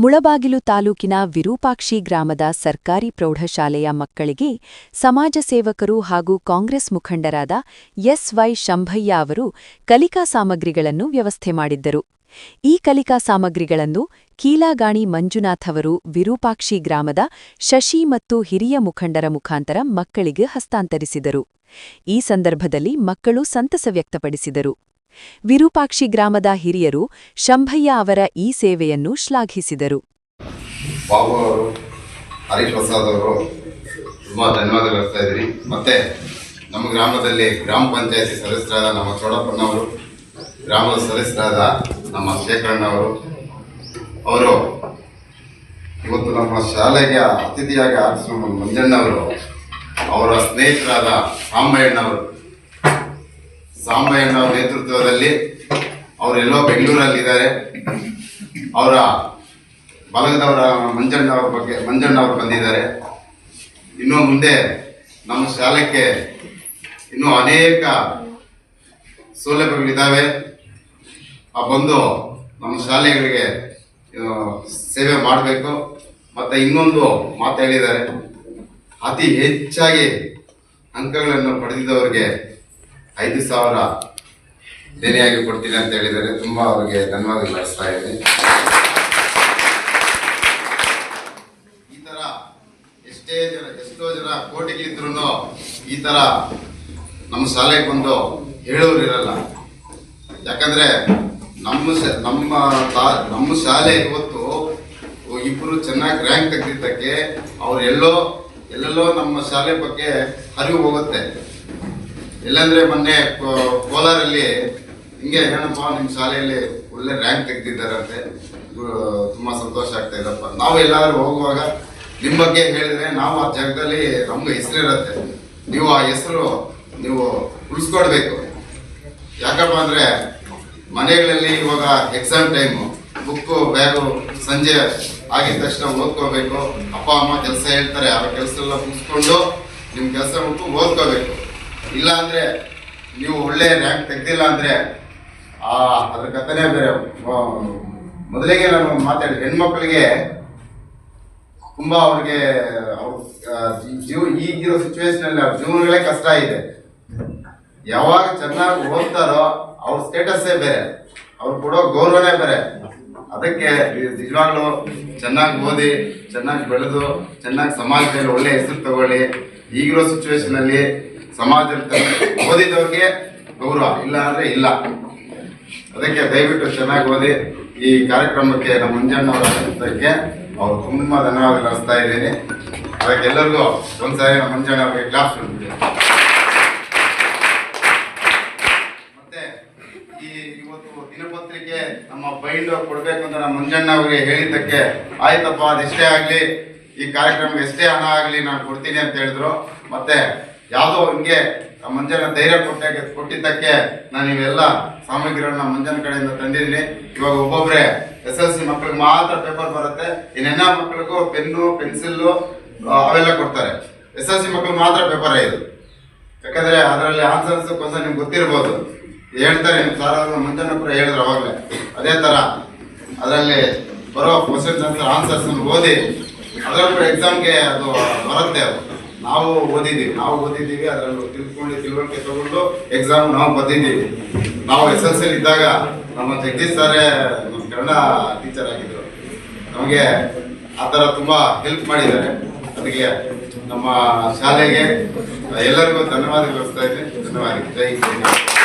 ಮುಳಬಾಗಿಲು ತಾಲೂಕಿನ ವಿರೂಪಾಕ್ಷಿ ಗ್ರಾಮದ ಸರ್ಕಾರಿ ಪ್ರೌಢಶಾಲೆಯ ಮಕ್ಕಳಿಗೆ ಸಮಾಜ ಸೇವಕರು ಹಾಗೂ ಕಾಂಗ್ರೆಸ್ ಮುಖಂಡರಾದ ಎಸ್.ವೈ. ಶಂಭಯ್ಯ ಅವರು ಕಲಿಕಾ ಸಾಮಗ್ರಿಗಳನ್ನು ವ್ಯವಸ್ಥೆ ಮಾಡಿದ್ದರು. ಈ ಕಲಿಕಾ ಸಾಮಗ್ರಿಗಳನ್ನು ಕೀಲಾಗಾಣಿ ಮಂಜುನಾಥ್ ಅವರು ವಿರೂಪಾಕ್ಷಿ ಗ್ರಾಮದ ಶಶಿ ಮತ್ತು ಹಿರಿಯ ಮುಖಂಡರ ಮುಖಾಂತರ ಮಕ್ಕಳಿಗೆ ಹಸ್ತಾಂತರಿಸಿದರು. ಈ ಸಂದರ್ಭದಲ್ಲಿ ಮಕ್ಕಳು ಸಂತಸ ವ್ಯಕ್ತಪಡಿಸಿದರು. ವಿರೂಪಾಕ್ಷಿ ಗ್ರಾಮದ ಹಿರಿಯರು ಶಂಭಯ್ಯ ಅವರ ಈ ಸೇವೆಯನ್ನು ಶ್ಲಾಘಿಸಿದರು. ಬಾಬು ಅವರು, ಹರೀಶ್ ಪ್ರಸಾದ್ ಅವರು ತುಂಬ ಧನ್ಯವಾದಗಳು ಹೇಳ್ತಾ ಇದ್ದೀನಿ. ಮತ್ತೆ ನಮ್ಮ ಗ್ರಾಮದಲ್ಲಿ ಗ್ರಾಮ ಪಂಚಾಯತಿ ಸದಸ್ಯರಾದ ನಮ್ಮ ಚೌಡಪ್ಪನವರು, ಗ್ರಾಮದ ಸದಸ್ಯರಾದ ನಮ್ಮ ಶೇಖರಣ್ಣವರು ಅವರು ಇವತ್ತು ನಮ್ಮ ಶಾಲೆಗೆ ಅತಿಥಿಯಾಗಿ ಆಗಮಿಸಿದ ಮಂಜಣ್ಣವರು, ಅವರ ಸ್ನೇಹಿತರಾದ ಸಾಂಬಯ್ಯನವರ ನೇತೃತ್ವದಲ್ಲಿ ಅವರೆಲ್ಲೋ ಬೆಂಗಳೂರಲ್ಲಿದ್ದಾರೆ. ಅವರ ಬಳಗದವರ ಮಂಜಣ್ಣವರು ಬಂದಿದ್ದಾರೆ. ಇನ್ನು ಮುಂದೆ ನಮ್ಮ ಶಾಲೆಗೆ ಇನ್ನೂ ಅನೇಕ ಸೌಲಭ್ಯಗಳಿದ್ದಾವೆ. ಬಂದು ನಮ್ಮ ಶಾಲೆಗಳಿಗೆ ಸೇವೆ ಮಾಡಬೇಕು. ಮತ್ತು ಇನ್ನೊಂದು ಮಾತು ಹೇಳಿದ್ದಾರೆ, ಅತಿ ಹೆಚ್ಚಾಗಿ ಅಂಕಗಳನ್ನು ಪಡೆದಿದ್ದವರಿಗೆ 5,000 ದೇಣಿಯಾಗಿ ಕೊಡ್ತೀನಿ ಅಂತ ಹೇಳಿದ್ದಾರೆ. ತುಂಬ ಅವರಿಗೆ ಧನ್ಯವಾದಗಳು ಅರ್ಪಿಸ್ತಾ ಇದ್ದೀನಿ. ಈ ಥರ ಎಷ್ಟೋ ಜನ ಕೋಟಿಗಳಿದ್ರೂ ಈ ಥರ ನಮ್ಮ ಶಾಲೆಗೆ ಬಂದು ಹೇಳೋರು ಇರಲ್ಲ. ಯಾಕಂದರೆ ನಮ್ಮ ಶಾಲೆ ಇವತ್ತು ಇಬ್ಬರು ಚೆನ್ನಾಗಿ ರ್ಯಾಂಕ್ ತೆಗೆದಿದ್ದಕ್ಕೆ ಎಲ್ಲೆಲ್ಲೋ ನಮ್ಮ ಶಾಲೆ ಬಗ್ಗೆ ಅರಿವು ಹೋಗುತ್ತೆ. ಇಲ್ಲಾಂದರೆ ಮೊನ್ನೆ ಕೋಲಾರಲ್ಲಿ ಹಿಂಗೆ ಏನಪ್ಪ ನಿಮ್ಮ ಶಾಲೆಯಲ್ಲಿ ಒಳ್ಳೆ ರ್ಯಾಂಕ್ ತೆಗೆದಿದ್ದಾರಂತೆ, ತುಂಬ ಸಂತೋಷ ಆಗ್ತಾ ಇದಪ್ಪ. ನಾವು ಎಲ್ಲಾದ್ರೂ ಹೋಗುವಾಗ ನಿಮ್ಮ ಬಗ್ಗೆ ಹೇಳಿದ್ರೆ ನಾವು ಆ ಜಾಗದಲ್ಲಿ ನಮ್ಗೆ ಹೆಸರಿರುತ್ತೆ. ನೀವು ಆ ಹೆಸರು ನೀವು ಉಳಿಸ್ಕೊಡ್ಬೇಕು. ಯಾಕಪ್ಪ ಅಂದರೆ ಮನೆಗಳಲ್ಲಿ ಇವಾಗ ಎಕ್ಸಾಮ್ ಟೈಮು, ಬುಕ್ಕು ಬ್ಯಾಗು ಸಂಜೆ ಆಗಿದ ತಕ್ಷಣ ಓದ್ಕೋಬೇಕು. ಅಪ್ಪ ಅಮ್ಮ ಕೆಲಸ ಹೇಳ್ತಾರೆ, ಆ ಕೆಲಸ ಎಲ್ಲ ಮುಗಿಸ್ಕೊಂಡು ನಿಮ್ಮ ಕೆಲಸ ಬಿಟ್ಟು ಓದ್ಕೋಬೇಕು. ಇಲ್ಲ ಅಂದರೆ ನೀವು ಒಳ್ಳೆ ರ್ಯಾಂಕ್ ತೆಗ್ದಿಲ್ಲ ಅಂದರೆ ಅದ್ರ ಕಥೆನೇ ಬೇರೆ. ಮೊದಲಿಗೆ ನಾನು ಮಾತಾಡಿ ಹೆಣ್ಮಕ್ಳಿಗೆ ತುಂಬ ಅವ್ರಿಗೆ ಈಗಿರೋ ಸಿಚುವೇಶನಲ್ಲಿ ಅವ್ರ ಜೀವನಗಳೇ ಕಷ್ಟ ಇದೆ. ಯಾವಾಗ ಚೆನ್ನಾಗಿ ಓದ್ತಾರೋ ಅವ್ರ ಸ್ಟೇಟಸ್ಸೇ ಬೇರೆ, ಅವ್ರು ಕೊಡೋ ಗೌರವನೇ ಬೇರೆ. ಅದಕ್ಕೆ ನಿಜವಾಗ್ಲೂ ಚೆನ್ನಾಗಿ ಓದಿ, ಚೆನ್ನಾಗಿ ಬೆಳೆದು, ಚೆನ್ನಾಗಿ ಸಮಾಜದಲ್ಲಿ ಒಳ್ಳೆ ಹೆಸರು ತಗೊಳ್ಳಿ. ಈಗಿರೋ ಸಿಚುವೇಶನಲ್ಲಿ ಸಮಾಜದಲ್ಲಿ ಓದಿದವ್ರಿಗೆ ಗೌರವ, ಇಲ್ಲ ಅಂದರೆ ಇಲ್ಲ. ಅದಕ್ಕೆ ದಯವಿಟ್ಟು ಚೆನ್ನಾಗಿ ಓದಿ. ಈ ಕಾರ್ಯಕ್ರಮಕ್ಕೆ ನಮ್ಮ ಮಂಜಣ್ಣವರ ಆಡಳಿತಕ್ಕೆ ಅವ್ರು ತುಂಬ ಧನ್ಯವಾದಗಳು ಅರ್ಪಿಸ್ತಾ ಇದ್ದೀನಿ. ಅದಕ್ಕೆ ಎಲ್ಲರಿಗೂ ಒಂದ್ಸಾರಿ ನಮ್ಮ ಮಂಜಣ್ಣವ್ರಿಗೆ ಕ್ಲಾಸ್ ಕೊಡ್ತೀವಿ. ಮತ್ತೆ ಇವತ್ತು ದಿನಪತ್ರಿಕೆ ನಮ್ಮ ಬೈಂಡ್ ಕೊಡಬೇಕು ಅಂತ ನಮ್ಮ ಮಂಜಣ್ಣ ಅವರಿಗೆ ಹೇಳಿದ್ದಕ್ಕೆ ಆಯ್ತಪ್ಪ, ಅದೆಷ್ಟೇ ಆಗಲಿ, ಈ ಕಾರ್ಯಕ್ರಮಕ್ಕೆ ಎಷ್ಟೇ ಹಣ ಆಗಲಿ ನಾನು ಕೊಡ್ತೀನಿ ಅಂತ ಹೇಳಿದ್ರು. ಮತ್ತೆ ಯಾವುದೋ ಹಿಂಗೆ ಮಂಜನ ಧೈರ್ಯ ಕೊಟ್ಟಿದ್ದಕ್ಕೆ ನಾನು ಇವೆಲ್ಲ ಸಾಮಗ್ರಿಗಳನ್ನ ಮಂಜನ ಕಡೆಯಿಂದ ತಂದಿದ್ದೀನಿ. ಇವಾಗ ಒಬ್ಬೊಬ್ಬರೇ SLC ಮಕ್ಕಳಿಗೆ ಮಾತ್ರ ಪೇಪರ್ ಬರುತ್ತೆ, ಇನ್ನೆಲ್ಲ ಮಕ್ಕಳಿಗೂ ಪೆನ್ನು, ಪೆನ್ಸಿಲ್ಲು ಅವೆಲ್ಲ ಕೊಡ್ತಾರೆ. SLC ಮಕ್ಕಳು ಮಾತ್ರ ಪೇಪರ್ ಇದು. ಯಾಕಂದರೆ ಅದರಲ್ಲಿ ಆನ್ಸರ್ಸ್ ಕ್ವಶನ್ ನಿಮ್ಗೆ ಗೊತ್ತಿರ್ಬೋದು, ಹೇಳ್ತಾರೆ. ನಿಮ್ಮ ಸಾರ್ ಮಂಜನ ಕೂಡ ಹೇಳಿದ್ರು ಅವಾಗಲೇ. ಅದೇ ಥರ ಅದರಲ್ಲಿ ಬರೋ ಕ್ವಶನ್ಸ್ ಆನ್ಸರ್ಸ್ ಓದಿ ಅದರಲ್ಲಿ ಕೂಡ ಎಕ್ಸಾಮ್ಗೆ ಅದು ಬರುತ್ತೆ. ಅದು ನಾವು ಓದಿದ್ದೀವಿ, ಅದರಲ್ಲಿ ತಿಳುವಳಿಕೆ ತಗೊಂಡು ಎಕ್ಸಾಮ್ ನಾವು ಬರ್ತಿದ್ದೀವಿ. ನಾವು SLC ಇದ್ದಾಗ ನಮ್ಮ ಜಗದೀಶ್ ಸಾರೇ ನಮ್ಮ ಕನ್ನಡ ಟೀಚರ್ ಆಗಿದ್ದರು. ನಮಗೆ ಆ ಥರ ತುಂಬ ಹೆಲ್ಪ್ ಮಾಡಿದ್ದಾರೆ. ಅದಕ್ಕೆ ನಮ್ಮ ಶಾಲೆಗೆ ಎಲ್ಲರಿಗೂ ಧನ್ಯವಾದಗಳು ಅರ್ಪಿಸ್ತಾ ಇದ್ದೀನಿ. ಧನ್ಯವಾದ. ಜೈ ಹಿಂದ್.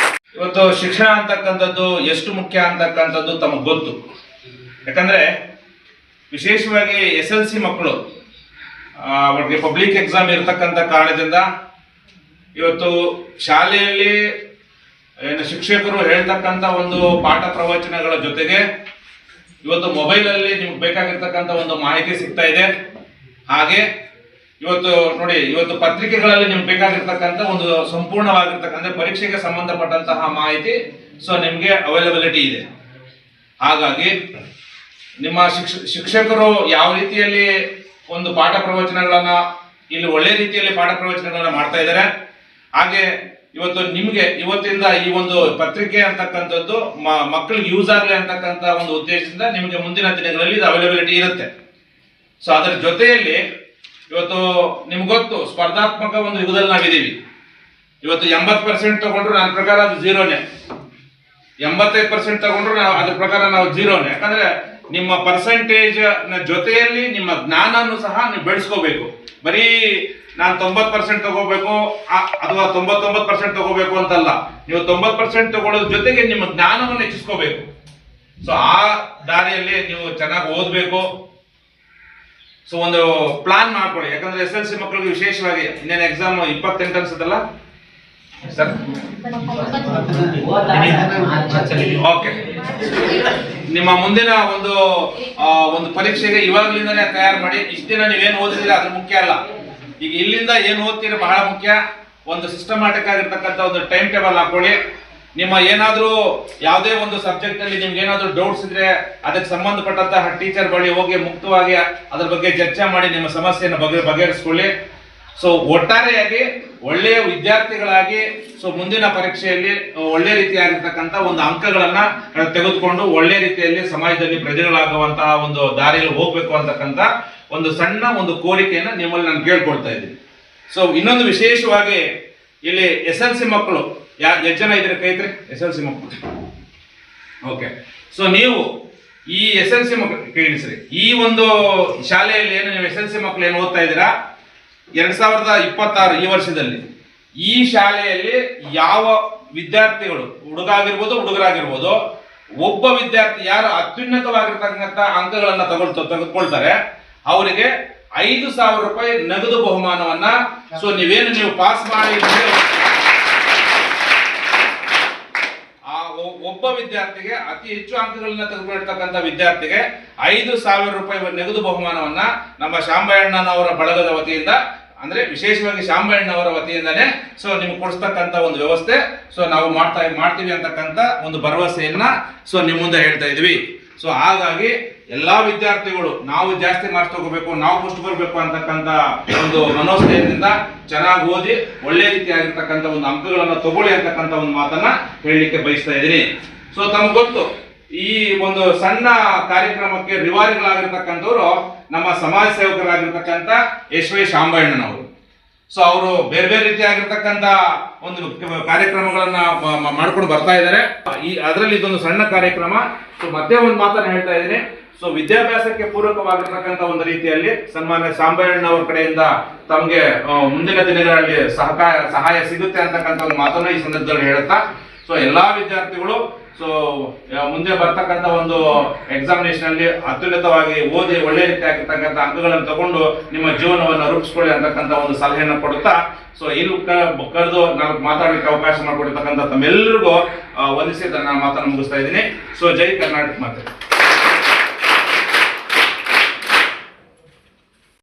ಇವತ್ತು ಶಿಕ್ಷಣ ಅಂತಕ್ಕಂಥದ್ದು ಎಷ್ಟು ಮುಖ್ಯ ಅಂತಕ್ಕಂಥದ್ದು ತಮಗೆ ಗೊತ್ತು. ಯಾಕಂದರೆ ವಿಶೇಷವಾಗಿ SLC ಮಕ್ಕಳು ಅವ್ರಿಗೆ ಪಬ್ಲಿಕ್ ಎಕ್ಸಾಮ್ ಇರತಕ್ಕಂಥ ಕಾರಣದಿಂದ ಇವತ್ತು ಶಾಲೆಯಲ್ಲಿ ಶಿಕ್ಷಕರು ಹೇಳ್ತಕ್ಕಂಥ ಒಂದು ಪಾಠ ಪ್ರವಚನಗಳ ಜೊತೆಗೆ ಇವತ್ತು ಮೊಬೈಲಲ್ಲಿ ನಿಮ್ಗೆ ಬೇಕಾಗಿರ್ತಕ್ಕಂಥ ಒಂದು ಮಾಹಿತಿ ಸಿಗ್ತಾ ಇದೆ. ಹಾಗೆ ಇವತ್ತು ನೋಡಿ, ಇವತ್ತು ಪತ್ರಿಕೆಗಳಲ್ಲಿ ನಿಮ್ಗೆ ಬೇಕಾಗಿರ್ತಕ್ಕಂಥ ಒಂದು ಸಂಪೂರ್ಣವಾಗಿರ್ತಕ್ಕಂಥ ಪರೀಕ್ಷೆಗೆ ಸಂಬಂಧಪಟ್ಟಂತಹ ಮಾಹಿತಿ ನಿಮಗೆ ಅವೈಲಬಿಲಿಟಿ ಇದೆ. ಹಾಗಾಗಿ ನಿಮ್ಮ ಶಿಕ್ಷಕರು ಯಾವ ರೀತಿಯಲ್ಲಿ ಒಂದು ಪಾಠ ಪ್ರವಚನಗಳನ್ನ ಇಲ್ಲಿ ಒಳ್ಳೆ ರೀತಿಯಲ್ಲಿ ಪಾಠ ಪ್ರವಚನಗಳನ್ನ ಮಾಡ್ತಾ ಇದ್ದಾರೆ. ಹಾಗೆ ಇವತ್ತು ನಿಮ್ಗೆ ಇವತ್ತಿಂದ ಈ ಒಂದು ಪತ್ರಿಕೆ ಅಂತಕ್ಕಂಥದ್ದು ಮಕ್ಕಳಿಗೆ ಯೂಸ್ ಆಗಲಿ ಅಂತಕ್ಕಂಥ ಒಂದು ಉದ್ದೇಶದಿಂದ ನಿಮಗೆ ಮುಂದಿನ ದಿನಗಳಲ್ಲಿ ಇದು ಅವೈಲಬಿಲಿಟಿ ಇರುತ್ತೆ. ಸೊ ಅದರ ಜೊತೆಯಲ್ಲಿ ಇವತ್ತು ನಿಮ್ಗೆ ಗೊತ್ತು ಸ್ಪರ್ಧಾತ್ಮಕ ಒಂದು ಯುಗದಲ್ಲಿ ನಾವಿದ್ದೀವಿ. ಇವತ್ತು 80% ತಗೊಂಡ್ರು ನನ್ನ ಪ್ರಕಾರ ಅದು ಝೀರೋನೇ, 85% ತಗೊಂಡ್ರು ನಾವು ಅದ್ರ ಪ್ರಕಾರ ನಾವು ಝೀರೋನೇ. ಯಾಕಂದ್ರೆ ನಿಮ್ಮ ಪರ್ಸೆಂಟೇಜ್ ನ ಜೊತೆಯಲ್ಲಿ ನಿಮ್ಮ ಜ್ಞಾನನು ಸಹ ನೀವು ಬೆಳೆಸ್ಕೋಬೇಕು. ಬರೀ ನಾನು 90% ತಗೋಬೇಕು ಅಥವಾ 99% ತಗೋಬೇಕು ಅಂತಲ್ಲ, ನೀವು 90% ತಗೊಳ್ಳೋದ್ರ ಜೊತೆಗೆ ನಿಮ್ಮ ಜ್ಞಾನವನ್ನು ಹೆಚ್ಚಿಸ್ಕೋಬೇಕು. ಸೊ ಆ ದಾರಿಯಲ್ಲಿ ನೀವು ಚೆನ್ನಾಗಿ ಓದ್ಬೇಕು. ಸೊ ಒಂದು ಪ್ಲಾನ್ ಮಾಡ್ಕೊಳ್ಳಿ. ಯಾಕಂದ್ರೆ SLC ಮಕ್ಕಳಿಗೆ ವಿಶೇಷವಾಗಿ ಇನ್ನೇನು ಎಕ್ಸಾಮ್ 28 ಅನ್ಸುತ್ತಲ್ಲ ಸರ್? ಓಕೆ, ನಿಮ್ಮ ಮುಂದಿನ ಒಂದು ಪರೀಕ್ಷೆಗೆ ಇವಾಗ್ಲಿಂದಾನೇ ತಯಾರು ಮಾಡಿ. ಇಷ್ಟ ದಿನ ನೀವೇನು ಓದಿದ್ರೆ ಅದ್ರ ಮುಖ್ಯ ಅಲ್ಲ, ಈಗ ಇಲ್ಲಿಂದ ಏನು ಓದ್ತೀರ ಬಹಳ ಮುಖ್ಯ. ಒಂದು ಸಿಸ್ಟಮ್ಯಾಟಿಕ್ ಆಗಿರ್ತಕ್ಕಂಥ ಒಂದು ಟೈಮ್ ಟೇಬಲ್ ಹಾಕೊಳ್ಳಿ. ನಿಮ್ಮ ಏನಾದ್ರೂ ಯಾವುದೇ ಒಂದು ಸಬ್ಜೆಕ್ಟ್ ಅಲ್ಲಿ ನಿಮ್ಗೆ ಏನಾದ್ರೂ ಡೌಟ್ಸ್ ಇದ್ರೆ ಅದಕ್ಕೆ ಸಂಬಂಧಪಟ್ಟಂತಹ ಟೀಚರ್ ಬಳಿ ಹೋಗಿ ಮುಕ್ತವಾಗಿ ಅದ್ರ ಬಗ್ಗೆ ಚರ್ಚೆ ಮಾಡಿ ನಿಮ್ಮ ಸಮಸ್ಯೆಯನ್ನು ಬಗೆಹರಿಸ್ಕೊಳ್ಳಿ. ಸೊ ಒಟ್ಟಾರೆಯಾಗಿ ಒಳ್ಳೆಯ ವಿದ್ಯಾರ್ಥಿಗಳಾಗಿ ಸೊ ಮುಂದಿನ ಪರೀಕ್ಷೆಯಲ್ಲಿ ಒಳ್ಳೆ ರೀತಿಯಾಗಿರ್ತಕ್ಕಂಥ ಒಂದು ಅಂಕಗಳನ್ನ ತೆಗೆದುಕೊಂಡು ಒಳ್ಳೆ ರೀತಿಯಲ್ಲಿ ಸಮಾಜದಲ್ಲಿ ಪ್ರಜೆಗಳಾಗುವಂತಹ ಒಂದು ದಾರಿಯಲ್ಲಿ ಹೋಗ್ಬೇಕು ಅಂತಕ್ಕಂಥ ಒಂದು ಸಣ್ಣ ಒಂದು ಕೋರಿಕೆಯನ್ನ ನಿಮ್ಮಲ್ಲಿ ನಾನು ಕೇಳ್ಕೊಳ್ತಾ ಇದ್ದೀನಿ. ಸೊ ಇನ್ನೊಂದು ವಿಶೇಷವಾಗಿ ಇಲ್ಲಿ SLC ಮಕ್ಕಳು ಎಷ್ಟು ಜನ ಇದ್ರೆ ಕೈತ್ರಿ SLC ಮಕ್ಕಳು? ಓಕೆ, ಸೊ ನೀವು ಈ SLC ಮಕ್ಕಳು ಕೈ ಇಳಿಸ್ರಿ. ಈ ಒಂದು ಶಾಲೆಯಲ್ಲಿ ಏನು ನೀವು SLC ಮಕ್ಕಳು ಏನು ಓದ್ತಾ ಇದ್ದೀರಾ 2026 ಈ ವರ್ಷದಲ್ಲಿ ಈ ಶಾಲೆಯಲ್ಲಿ ಯಾವ ವಿದ್ಯಾರ್ಥಿಗಳು ಹುಡುಗಾಗಿರ್ಬೋದು ಹುಡುಗರಾಗಿರ್ಬೋದು ಒಬ್ಬ ವಿದ್ಯಾರ್ಥಿ ಯಾರು ಅತ್ಯುನ್ನತವಾಗಿರ್ತಕ್ಕಂಥ ಅಂಕಗಳನ್ನ ತೆಗೆದುಕೊಳ್ತಾರೆ ಅವರಿಗೆ 5,000 ರೂಪಾಯಿ ನಗದು ಬಹುಮಾನವನ್ನ ಸೊ ನೀವು ಪಾಸ್ ಮಾಡಿ ಒಬ್ಬ ವಿದ್ಯಾರ್ಥಿಗೆ ಅತಿ ಹೆಚ್ಚು ಅಂಕಗಳನ್ನ ತೆಗೆದುಕೊಳ್ತಕ್ಕಂಥ ವಿದ್ಯಾರ್ಥಿಗೆ 5,000 ರೂಪಾಯಿ ನಗದು ಬಹುಮಾನವನ್ನ ನಮ್ಮ ಶಾಂಬಯ್ಯಣ್ಣನವರ ಬಳಗದ ವತಿಯಿಂದ ಅಂದ್ರೆ ವಿಶೇಷವಾಗಿ ಶಾಂಬಯ್ಯಣ್ಣವರ ವತಿಯಿಂದಾನೇ ಸೊ ನಿಮ್ಗೆ ಕೊಡಿಸ್ತಕ್ಕಂಥ ಒಂದು ವ್ಯವಸ್ಥೆ ಸೊ ನಾವು ಮಾಡ್ತೀವಿ ಅಂತಕ್ಕಂಥ ಒಂದು ಭರವಸೆಯನ್ನ ಸೊ ನಿಮ್ಮ ಮುಂದೆ ಹೇಳ್ತಾ ಇದ್ವಿ. ಸೊ ಹಾಗಾಗಿ ಎಲ್ಲಾ ವಿದ್ಯಾರ್ಥಿಗಳು ನಾವು ಜಾಸ್ತಿ ಮಾರ್ಕ್ಸ್ ತಗೋಬೇಕು, ನಾವು ಫಸ್ಟ್ ಬರಬೇಕು ಅಂತಕ್ಕಂಥ ಒಂದು ಮನೋಸ್ಥೈರ್ಯದಿಂದ ಚೆನ್ನಾಗಿ ಓದಿ ಒಳ್ಳೆ ರೀತಿಯಾಗಿರ್ತಕ್ಕಂಥ ಒಂದು ಅಂಕಗಳನ್ನ ತಗೊಳ್ಳಿ ಅಂತಕ್ಕಂಥ ಒಂದು ಮಾತನ್ನ ಹೇಳಲಿಕ್ಕೆ ಬಯಸ್ತಾ ಇದ್ದೀನಿ. ಸೊ ತಮ್ಗೆ ಗೊತ್ತು ಈ ಒಂದು ಸಣ್ಣ ಕಾರ್ಯಕ್ರಮಕ್ಕೆ ರಿವಾರಿಗಳಾಗಿರ್ತಕ್ಕಂಥವ್ರು ನಮ್ಮ ಸಮಾಜ ಸೇವಕರಾಗಿರ್ತಕ್ಕಂಥ SY ಶಾಂಬಯ್ಯಣ್ಣನವರು. ಸೊ ಅವರು ಬೇರೆ ಬೇರೆ ರೀತಿಯಾಗಿರ್ತಕ್ಕಂಥ ಒಂದು ಕಾರ್ಯಕ್ರಮಗಳನ್ನ ಮಾಡ್ಕೊಂಡು ಬರ್ತಾ ಇದ್ದಾರೆ. ಅದರಲ್ಲಿ ಇದೊಂದು ಸಣ್ಣ ಕಾರ್ಯಕ್ರಮ. ಸೊ ಮತ್ತೆ ಒಂದು ಮಾತನ್ನ ಹೇಳ್ತಾ ಇದ್ದೀನಿ. ಸೊ ವಿದ್ಯಾಭ್ಯಾಸಕ್ಕೆ ಪೂರಕವಾಗಿರ್ತಕ್ಕಂಥ ಒಂದು ರೀತಿಯಲ್ಲಿ ಸನ್ಮಾನ್ಯ ಶಾಂಬಯ್ಯಣ್ಣವರ ಕಡೆಯಿಂದ ತಮಗೆ ಮುಂದಿನ ದಿನಗಳಲ್ಲಿ ಸಹಾಯ ಸಿಗುತ್ತೆ ಅಂತಕ್ಕಂಥ ಒಂದು ಮಾತನ್ನ ಈ ಸಂದರ್ಭದಲ್ಲಿ ಹೇಳುತ್ತಾ ಸೊ ಎಲ್ಲಾ ವಿದ್ಯಾರ್ಥಿಗಳು ಸೊ ಮುಂದೆ ಬರ್ತಕ್ಕಂಥ ಒಂದು ಎಕ್ಸಾಮಿನೇಷನ್ ಅಲ್ಲಿ ಅತ್ಯುನ್ನತವಾಗಿ ಓದಿ ಒಳ್ಳೆ ರೀತಿಯಾಗಿರ್ತಕ್ಕಂಥ ಅಂಕಗಳನ್ನು ತಗೊಂಡು ನಿಮ್ಮ ಜೀವನವನ್ನು ರೂಪಿಸ್ಕೊಳ್ಳಿ ಅಂತಕ್ಕಂಥ ಒಂದು ಸಲಹೆಯನ್ನು ಕೊಡುತ್ತಾ ಸೊ ಇಲ್ಲಿ ಕರೆದು ನಾನು ಮಾತಾಡಲಿಕ್ಕೆ ಅವಕಾಶ ಮಾಡಿಕೊಟ್ಟಿರ್ತಕ್ಕಂಥ ತಮ್ಮೆಲ್ಲರಿಗೂ ವಂದಿಸಿ ನಾನು ಮಾತನ್ನು ಮುಗಿಸ್ತಾ ಇದ್ದೀನಿ. ಸೊ ಜೈ ಕರ್ನಾಟಕ ಮಾತೆ.